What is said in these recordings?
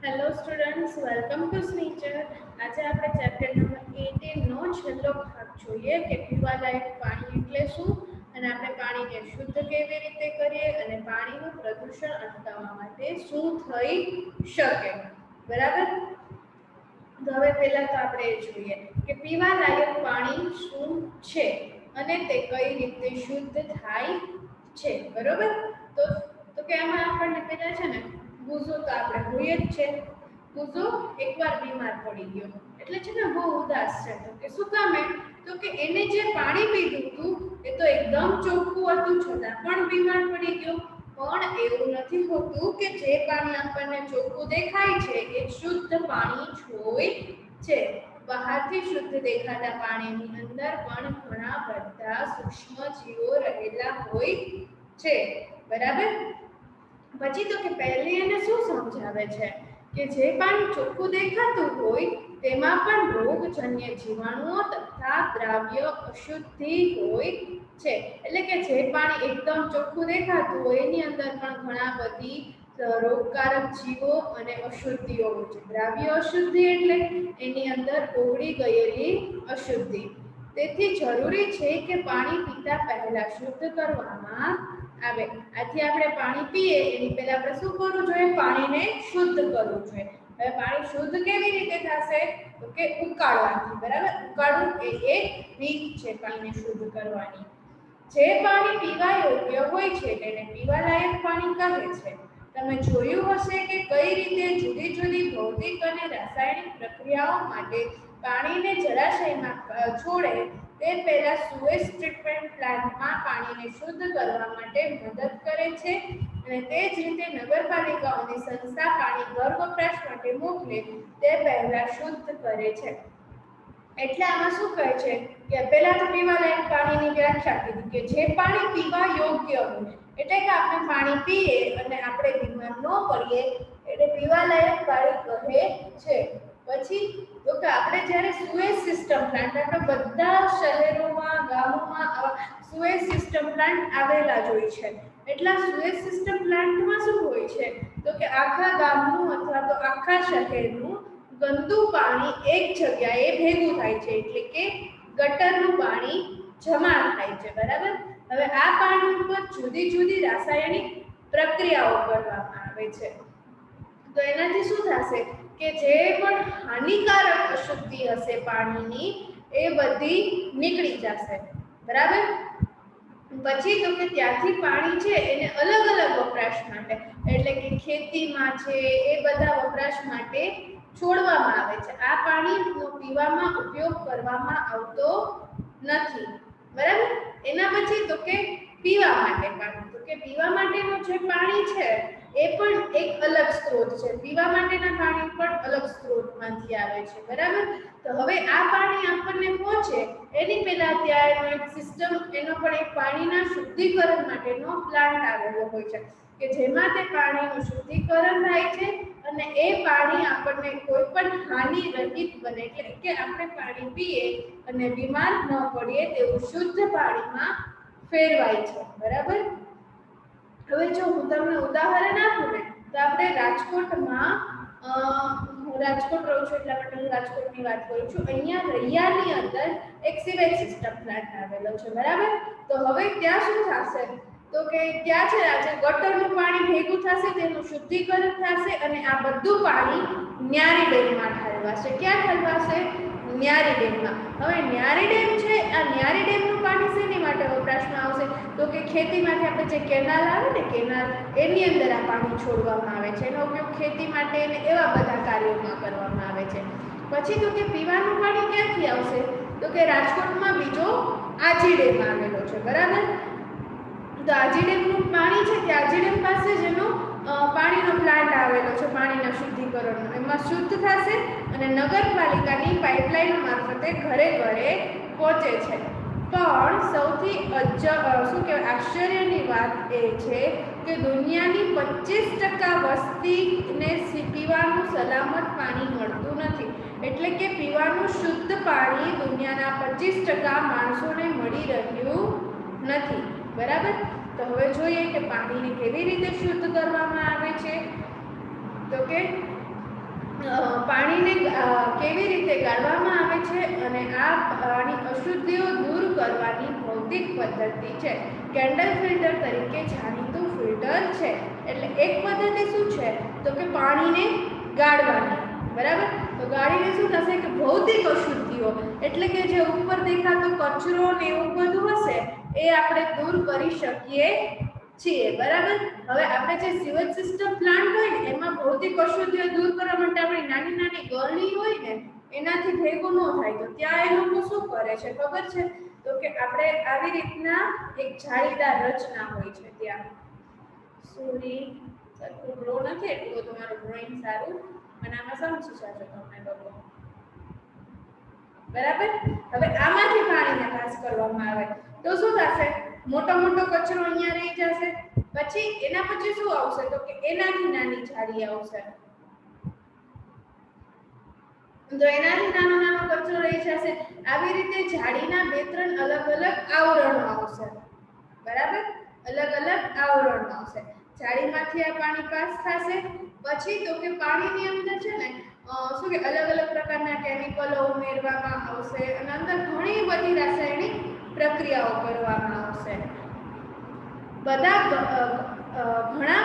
Hello students, welcome to સ્નીચર. આજે આપણે ચેપ્ટર નંબર 18 નો છેલ્લો ભાગ જોઈએ કે પીવાલાયક પાણી એટલે શું અને આપણે પાણીને શુદ્ધ કેવી રીતે કરીએ અને પાણીનું પ્રદૂષણ અટકાવવા માટે શું થઈ શકે. બરાબર. તો હવે પહેલા તો આપણે એ જોઈએ કે પીવાલાયક પાણી શું છે અને તે કઈ રીતે શુદ્ધ થાય છે. બરોબર. તો તો કે આમાં આપણને પહેલા છે ને ગુઝો તો આપણે જોઈએ જ છે. ગુઝો એકવાર બીમાર પડી ગયો એટલે છે ને બહુ ઉદાસ છે. તો કે શું કામે? તો કે એને જે પાણી પીધું હતું એ તો એકદમ ચોખ્ખું હતું છતાં પણ બીમાર પડી ગયો. પણ એવું નથી હોતું કે જે પાણી આપણને ચોખ્ખું દેખાય છે એ શુદ્ધ પાણી જ હોય છે. બહારથી શુદ્ધ દેખાતા પાણીની અંદર પણ ઘણા બધા સૂક્ષ્મ જીવો રહેલા હોય છે. બરાબર. પછી તો કે પહેલી એને શું સમજાવે છે કે જે પાણી ચોખ્ખું દેખાતું હોય તેમાં પણ રોગજન્ય જીવાણુઓ તથા દ્રાવ્ય અશુદ્ધિ હોય છે. એટલે કે જે પાણી એકદમ ચોખ્ખું દેખાતું હોય એની અંદર પણ ઘણા બધી રોગકારક જીવો અને અશુદ્ધિઓ હોય છે. દ્રાવ્ય અશુદ્ધિ એટલે એની અંદર ઓગળી ગયેલી અશુદ્ધિ. તેથી જરૂરી છે કે પાણી પીતા પહેલા શુદ્ધ કરવામાં આવે. આથી આપણે પાણી પીએ એની પહેલા આપણે શું કરવું જોઈએ? પાણીને શુદ્ધ કરવું જોઈએ. હવે પાણી શુદ્ધ કેવી રીતે થશે? તો કે ઉકાળવાથી. બરાબર. ઉકાળવું એ એક રીત છે પાણીને શુદ્ધ કરવાની. જે પાણી પીવા યોગ્ય હોય છે તેને પીવાલાયક પાણી કહે છે. તમે જોયું હશે કે કઈ રીતે જુદી જુદી ભૌતિક અને રાસાયણિક પ્રક્રિયાઓ માટે પાણીને જળાશયમાં છોડે તે પહેલા સુએઝ ટ્રીટમેન્ટ પ્લાન્ટમાં પાણીને શુદ્ધ કરવા માટે મદદ કરે છે અને તે જ રીતે નગરપાલિકાઓની સંસ્થા પાણી ઘર વપરાશ માટે મોકલે તે પહેલા શુદ્ધ કરે છે. એટલે આમાં શું કહે છે કે પહેલા તો પીવાલાયક પાણીની વ્યાખ્યા કીધી કે જે પાણી પીવા યોગ્ય હોય. એટલે કે આપણે પાણી પીએ અને આપણે બીમાર ન પડીએ એટલે પીવાલાયક પાણી કહે છે. પછી તો કે આપણે જ્યારે સુએઝ સિસ્ટમ પ્લાન્ટ, આપણે બધા શહેરોમાં ગામોમાં સુએઝ સિસ્ટમ પ્લાન્ટ આવેલા જ હોય છે. એટલા સુએઝ સિસ્ટમ પ્લાન્ટમાં શું હોય છે તો કે આખા ગામનું અથવા તો આખા શહેરનું ગંદુ પાણી એક જગ્યાએ ભેગું થાય છે. એટલે કે ગટરનું પાણી જમા થાય છે. બરાબર. હવે આ પાણી ઉપર જુદી જુદી રાસાયણિક પ્રક્રિયાઓ કરવામાં આવે છે. તો એનાથી શું થશે કે જે પણ હાનિકારક અશુદ્ધિ હશે પાણીની એ બધી નીકળી જશે. બરાબર. પછી તો કે ત્યાંથી પાણી છે એને અલગ અલગ વપરાશ માટે એટલે કે ખેતીમાં છે એ બધા વપરાશ માટે છોડવામાં આવે છે. આ પાણીનો પીવામાં ઉપયોગ કરવામાં આવતો નથી. બરાબર. એના પછી તો કે પીવા માટે પાણી, તો કે પીવા માટેનું જે પાણી છે એ પણ એક અલગ સ્ત્રોત છે. પીવા માટેના પાણી પણ અલગ સ્ત્રોતમાંથી આવે છે. બરાબર. તો હવે આ પાણી આપણને પહોંચે એની પહેલા ત્યાં એક સિસ્ટમ, એનો પણ એક પાણીના શુદ્ધિકરણ માટેનો પ્લાન્ટ આવેલો હોય છે કે જેમાં તે પાણીનું શુદ્ધિકરણ થાય છે અને એ પાણી આપણને કોઈ પણ હાનિ રહિત બને. એટલે કે આપણે પાણી પીએ અને બીમાર ન પડીએ તેવું શુદ્ધ પાણીમાં ફેરવાય છે. બરાબર. હવે જો હું તમને ઉદાહરણ આપું ને તો આપણે રાજકોટમાં હું રાજકોટ રહું છું એટલા માટે હું રાજકોટની વાત કરું છું. અહીંયા રૈયાની અંદર એક સિવેજ સિસ્ટમ પ્લાન્ટ આવેલો છે. બરાબર. તો હવે ત્યાં શું થશે તો કે ત્યાં છે આજે ગટરનું પાણી ભેગું થશે, તેનું શુદ્ધિકરણ થશે અને આ બધું પાણી ન્યારી ડેમમાં ઠલવાશે. ક્યાં ઠલવાશે? ન્યારી ડેમમાં. હવે ન્યારી ડેમ છે, આ ન્યારી ડેમનું પાણી શેની માટે વપરાશમાં આવશે તો કે ખેતીમાંથી આપણે જે કેનાલ આવે ને કેનાલ, એની અંદર આ પાણી છોડવામાં આવે છે. એનો ઉપયોગ ખેતી માટે અને એવા બધા કાર્યોમાં કરવામાં આવે છે. પછી તો કે પીવાનું પાણી ક્યાંથી આવશે તો કે રાજકોટમાં બીજો આજી ડેમ આવેલો છે. બરાબર. તો આજી ડેમનું પાણી છે કે આજી ડેમ પાસે જેનો પાણીનો પ્લાન્ટ આવેલો છે પાણીના શુદ્ધિકરણનો, એમાં શુદ્ધ થશે અને નગરપાલિકાની પાઇપલાઇન મારફતે ઘરે ઘરે પહોંચે છે. પણ સૌથી શું કહેવાય આશ્ચર્યની વાત એ છે કે દુનિયાની 25% વસ્તીને પીવાનું સલામત પાણી મળતું નથી. એટલે કે પીવાનું શુદ્ધ પાણી દુનિયાના 25% માણસોને મળી રહ્યું નથી. બરાબર. તો હવે જોઈએ કે પાણીને કેવી રીતે શુદ્ધ કરવામાં આવે છે. તો કે પાણીને કેવી રીતે ગાળવામાં આવે છે અને આ પાણી અશુદ્ધિઓ દૂર કરવાની ભૌતિક પદ્ધતિ છે. કેન્ડલ ફિલ્ટર તરીકે જાણીતું ફિલ્ટર છે. એટલે એક પદ્ધતિ શું છે તો કે પાણીને ગાળવાની, બરાબર. તો ગાળીને શું થશે કે ભૌતિક અશુદ્ધિઓ એટલે કે જે ઉપર દેખાતો કચરો ને એવું બધું હશે એ આપણે દૂર કરી શકીએ છીએ, બરાબર. હવે આપણે જે સિવેજ સિસ્ટમ પ્લાન્ટ હોય ને એમાં ભૌતિક અશુદ્ધિઓ દૂર કરવા માટે આપણી નાની નાની ગળણી હોય ને એનાથી ભેગું ન થાય, તો ત્યાં એ લોકો શું કરે છે ખબર છે તો કે આપણે આવી રીતના એક જાળીદાર રચના હોય છે ત્યાં. સોરી સરખું ગ્રો નથી એટલું તમારું ડ્રોઈંગ સારું અને આમાં સમજી જાજો તમે લોકો, બરાબર. હવે આમાંથી પાણીને પાસ કરવામાં આવે તો શું થશે, મોટો મોટો કચરો અહીંયા રહી જશે, પછી એના પછી શું આવશે તો કે એનાથી નાની જાળી આવશે, તો એનાથી નાનો નાનો કચરો રહી જશે. આવી રીતે જાળીના બે ત્રણ અલગ અલગ આવરણો આવશે, બરાબર. અલગ અલગ આવરણો આવશે. જાળીમાંથી આ પાણી પાસ થશે. પછી તો કે પાણીની અંદર છે ને શું કે અલગ અલગ પ્રકારના કેમિકલો ઉમેરવામાં આવશે અને અંદર ઘણી બધી રાસાયણિક પ્રક્રિયાઓ કરવામાં આવશે. ઘણા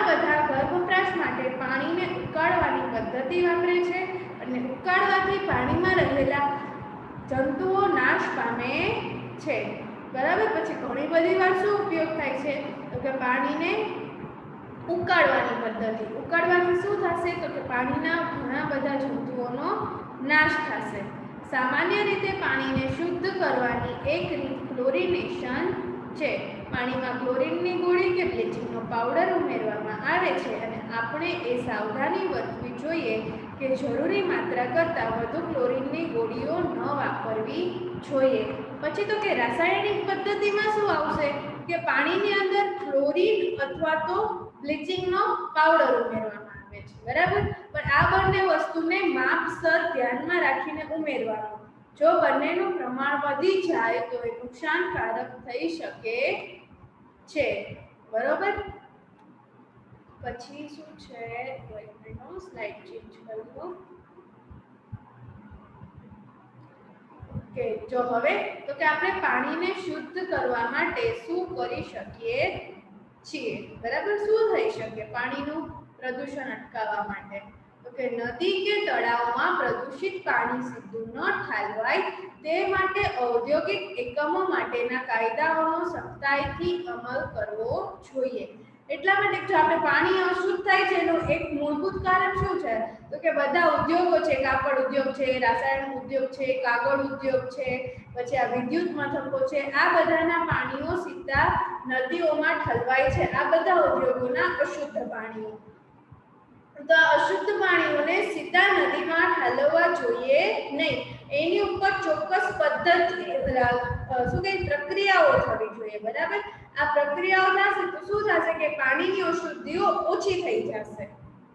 બધા ઘર વપરાશ માટે પાણીને ઉકાળવાની પદ્ધતિ વાપરે છે અને ઉકાળવાથી પાણીમાં રહેલા જંતુઓ નાશ પામે છે, બરાબર. પછી ઘણી બધી વાર શું ઉપયોગ થાય છે તો કે પાણીને ઉકાળવાની પદ્ધતિ. ઉકાળવાથી શું થશે તો કે પાણીના ઘણા બધા જંતુઓનો નાશ થશે. સામાન્ય રીતે પાણીને શુદ્ધ કરવાની એક રીત ક્લોરિનેશન છે. પાણીમાં ક્લોરીનની ગોળી કે બ્લીચિંગનો પાવડર ઉમેરવામાં આવે છે અને આપણે એ સાવધાની વર્તવી જોઈએ કે જરૂરી માત્રા કરતાં વધુ ક્લોરીનની ગોળીઓ ન વાપરવી જોઈએ. પછી તો કે રાસાયણિક પદ્ધતિમાં શું આવશે કે પાણીની અંદર ક્લોરીન અથવા તો બ્લીચિંગનો પાવડર ઉમેરવામાં આવે છે, બરાબર. પણ આ બંને વસ્તુને માપસર ધ્યાનમાં રાખીને ઉમેરવાનું. જો બંનેનું પ્રમાણ વધી જાય તો એ નુકસાનકારક થઈ શકે છે, બરોબર. પછી શું છે સ્લાઇડ ચેન્જ કરી દો. ઓકે, જો હવે તો કે આપણે પાણીને શુદ્ધ કરવા માટે શું કરી શકીએ છીએ, બરાબર. શું થઈ શકે પાણીનું પ્રદૂષણ અટકાવવા માટે તો કે નદી કે તળાવમાં પ્રદૂષિત પાણી સીધું ન ઠાલવાય તે માટે ઔદ્યોગિક એકમો માટેના કાયદાઓનો સખ્તાઈથી અમલ કરવો જોઈએ. એટલા માટે જો આપણે પાણી અશુદ્ધ થાય છે એનું એક મૂળભૂત કારણ શું છે તો કે બધા ઉદ્યોગો છે, કાપડ ઉદ્યોગ છે, રાસાયણ ઉદ્યોગ છે, કાગળ ઉદ્યોગ છે, પછી આ વિદ્યુત મથકો છે, આ બધાના પાણીઓ સીધા નદીઓમાં ઠલવાય છે. આ બધા ઉદ્યોગોના અશુદ્ધ પાણીઓ, તો અશુદ્ધ પાણીઓને સીધા નદીમાં ઠાલવવા જોઈએ નહીં. એની ઉપર ચોક્કસ પદ્ધતિ શું કે પ્રક્રિયાઓ થવી જોઈએ, બરાબર. આ પ્રક્રિયાઓ થશે તો શું થશે કે પાણીની અશુદ્ધિઓ ઓછી થઈ જશે,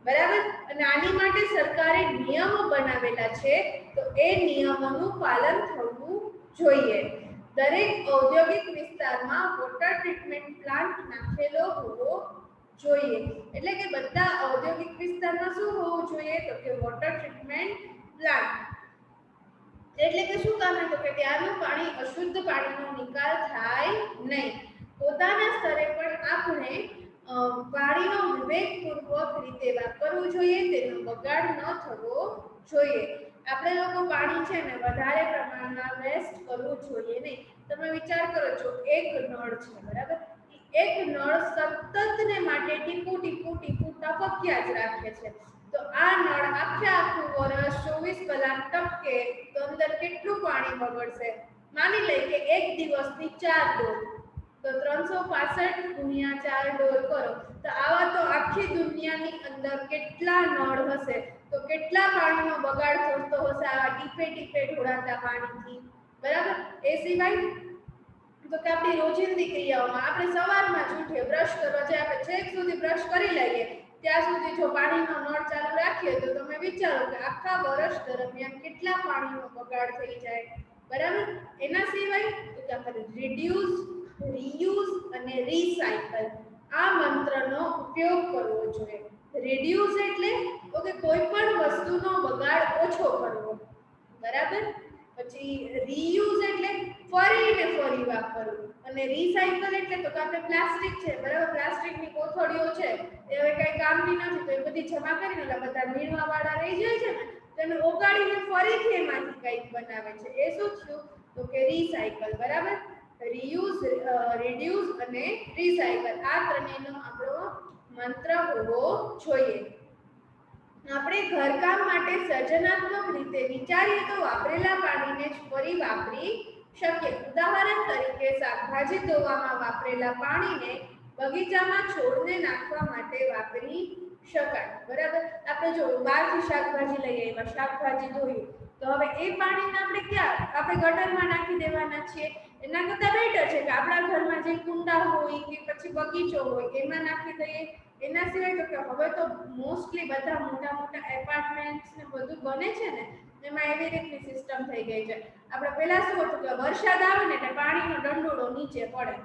બરાબર. અને આની માટે સરકારે નિયમો બનાવેલા છે તો એ નિયમોનું પાલન થવું જોઈએ. દરેક ઔદ્યોગિક વિસ્તારમાં વોટર ટ્રીટમેન્ટ પ્લાન્ટ નાખેલો હોવો જોઈએ. એટલે કે બધા ઔદ્યોગિક વિસ્તારમાં શું હોવું જોઈએ તો કે વોટર ટ્રીટમેન્ટ પ્લાન્ટ. એટલે કે શું કામ તો કે ત્યાંનું પાણી અશુદ્ધ પાણીનો નિકાલ થાય નહીં. પોતાના સ્તરે પણ આપણે પાણીનો વિવેકપૂર્વક રીતે વાપરવું જોઈએ, તેનો બગાડ ન થવો જોઈએ. આપણે લોકો પાણી છે ને વધારે પ્રમાણમાં વેસ્ટ કરવું જોઈએ નહીં. તમે વિચાર કરો છો એક નળ છે, બરાબર. એક નળ સતત ને માટે ટીપું ટીપું ટીપું ટપક્યા જ રાખે છે. તો આ નળ આખું વર્ષ 24 કલાક ટપકે તો અંદર કેટલું પાણી બગડશે. માની લઈએ કે એક દિવસની 4 ડોલ, તો 365 ગુણ્યા 4 ડોલ કરો તો આવા તો આખી દુનિયાની અંદર કેટલા નળ હશે, તો કેટલા પાણીનો બગાડ થતો હશે આવા ટીપે ટીપે ઢોળાતા પાણીથી, બરાબર. એ સિવાય તો કે આપણી રોજિંદી ક્રિયાઓમાં આપણે સવારમાં જ ઉઠીએ, બ્રશ કરવા જાય, આપણે છેક સુધી બ્રશ કરી લઈએ ત્યાં સુધી જો પાણીનો નળ ચાલુ રાખીએ તો તમે વિચારો કે આખા વર્ષ દરમિયાન કેટલા પાણીનો બગાડ થઈ જાય, બરાબર. એના સિવાય તો કે આપણે રિડ્યુસ, રીયુઝ અને રીસાયકલ આ મંત્રનો ઉપયોગ કરવો જોઈએ. રિડ્યુસ એટલે તો કે કોઈ પણ વસ્તુનો બગાડ ઓછો કરવો, બરાબર. પછી રીયુઝ એટલે ફરીને ફરી વાપરવું, અને રીસાયકલ એટલે તો આપણે પ્લાસ્ટિક છે, બરાબર, પ્લાસ્ટિકની કોથળીઓ છે એ હવે કઈ કામની નથી, તો એ બધી જમા કરીને એટલે બધા મીણવા વાળા રહી જાય છે ને, તેને ઓગાળીને ફરીથી એમાંથી કંઈક બનાવે છે, એ શું થયું? તો કે રીસાયકલ, બરાબર. રીયુઝ, રિડ્યુસ અને રીસાયકલ, આ ત્રણેયનો આપણો મંત્ર હોવો જોઈએ. આપણે ઘરકામ માટે સર્જનાત્મક રીતે વિચારીએ તો વાપરેલા પાણીને જ ફરી વાપરી શકીએ. ઉદાહરણ તરીકે શાકભાજી ધોવામાં વાપરેલા પાણીને બગીચામાં છોડને નાખવા માટે વાપરી શકાય, બરાબર. આપણે જો બહારથી શાકભાજી લઈ આવ્યા, શાકભાજી ધોયું, તો હવે એ પાણીને આપણે ક્યાં, આપણે ગટરમાં નાખી દેવાના છીએ. એના કરતાં બેટર છે કે આપણા ઘરમાં જે કુંડા હોય કે પછી બગીચો હોય એમાં નાખી દઈએ. એના સિવાય તો કે હવે તો મોસ્ટલી બધા મોટા મોટા એપાર્ટમેન્ટ્સ ને બધું બને છે ને, એમાં એવી રીતની સિસ્ટમ થઈ ગઈ છે. આપણે પહેલા શું હતું કે વરસાદ આવે ને એટલે પાણીનો દંડોળો નીચે પડે,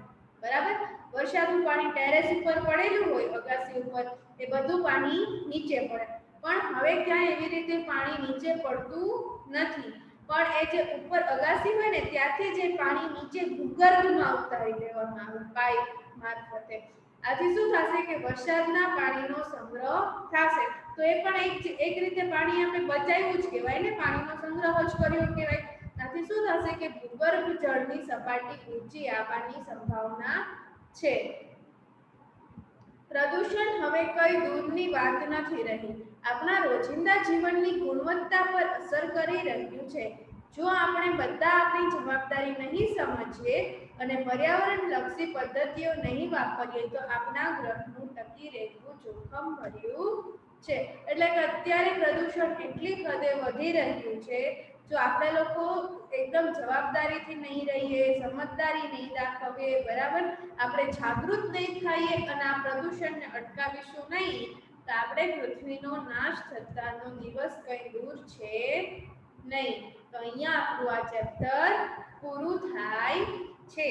બરાબર. વરસાદનું પાણી ટેરેસ ઉપર પડેલું હોય, અગાસી ઉપર, એ બધું પાણી નીચે પડે. પણ હવે ક્યાંય એવી રીતે પાણી નીચે પડતું નથી, પણ એ જે ઉપર અગાસી હોય ને ત્યાંથી જે પાણી નીચે ભૂગર્ભમાં ઉતારી દેવામાં આવે પાઇપ મારફતે. આથી શું થશે કે વરસાદના પાણીનો સંગ્રહ થશે, તો એ પણ એક રીતે પાણી આપણે બચાવ્યું જ કહેવાય ને, પાણીનો સંગ્રહ જ કર્યો કહેવાય. આથી શું થશે કે ભૂગર્ભ જળની સપાટી ઊંચી આવવાની સંભાવના છે. પ્રદૂષણ હવે કઈ દૂરની વાત નથી રહી, આપણા રોજિંદા જીવનની ગુણવત્તા પર અસર કરી રહ્યું છે. જો આપણે બધા આપણી જવાબદારી નહીં સમજીએ અને પર્યાવરણલક્ષી પદ્ધતિઓ નહીં વાપરીએ તો આપણા ગ્રહનું ટકી રહેવું જોખમ ભર્યું છે. એટલે કે અત્યારે પ્રદૂષણ એટલી હદે વધી રહ્યું છે, જો આપણે લોકો એકદમ જવાબદારીથી નહીં રહીએ, સમજદારી નહીં દાખવીએ, બરાબર, આપણે જાગૃત નહીં થઈએ અને આ પ્રદૂષણને અટકાવીશું નહીં, તો આપણે પૃથ્વીનો નાશ થતાનો દિવસ કઈ દૂર છે નહીં. તો અહીંયા આપણું આ ચેપ્ટર પૂરું થાય છે.